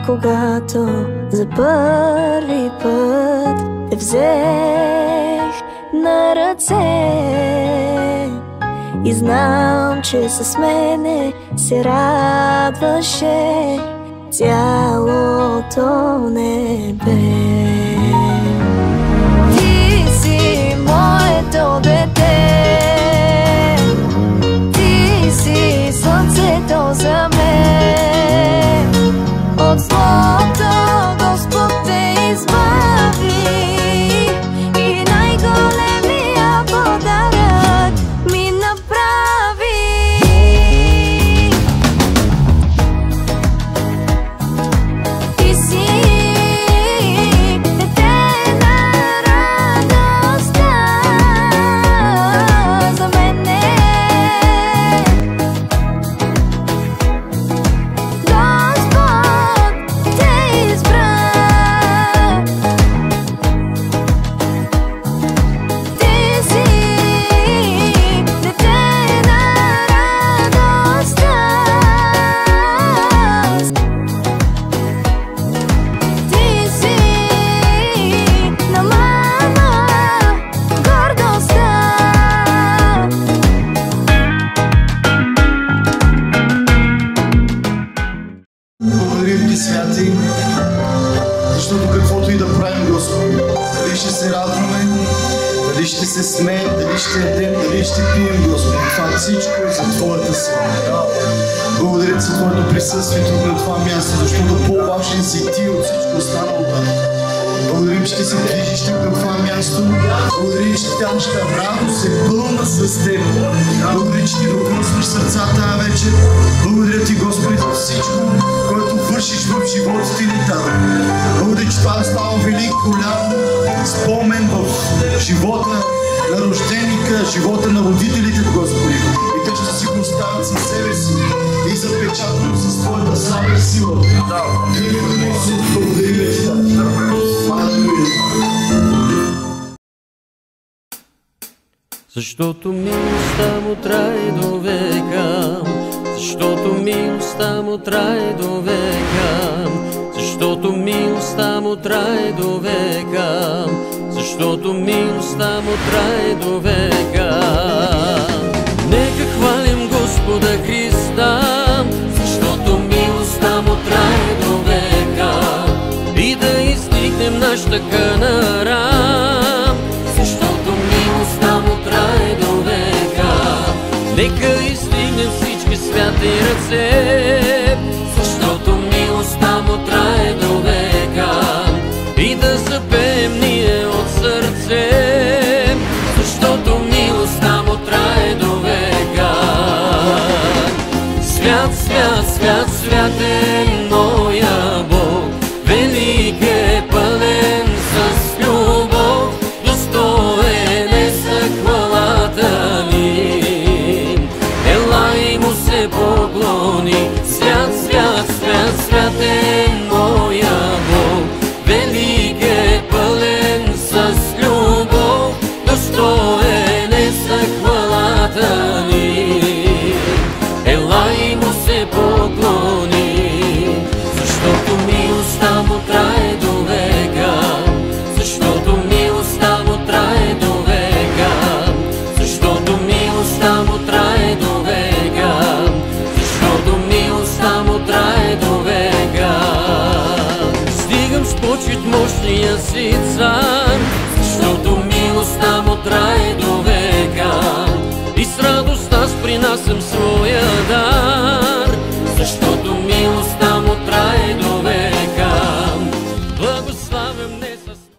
когато за първи път те взех на ръце. И знам, че с мене се радваше цялото небе. Ти си моето дете, ти си слънцето за мен. От злото Господ те избави и най-големия подарък ми направи. Ти си дете на радостта за мене. Господ те избра. Ти си дете на радостта. Ти си на мама гордостта. Благодарим Ти, святи, защото каквото и да правим, Господи, дали ще се радваме, дали ще се смеем, дали ще едем, дали ще пием, Господи, това всичко е за Твоята слава. Благодаря Ти за Твоето присъствие тук на това място, защото по-важен си Ти от всичко останало, Татко. Благодарим, че Ти се движиш тук на това място. Благодарим, че тялата радост е пълна с Теб. Благодарим, че Ти докоснеш сърцата вечер. Благодаря Ти, Господи, за всичко, което вършиш в животите ни, Татко. Благодаря, че това става велик, голям спомен в живота на рожденика, живота на родителите, Господи. И те ще си го оставят със себе си и запечатано с Твоята слава и сила. Благодарим Ти, Татко. Защото милостта му трае до века, защото милостта му трае до века, защото милостта му трае до века, защото милостта му трае до века. Нека хвалим Господа Христа, защото милостта му трае до века, и да издигнем нашата канара, защото милостта му трае до века. Нека издигнем всички святи ръце, защото милостта му трае до века, и да запеем ние от сърце, защото милостта му трае до века. Свят, свят, свят, свят е моя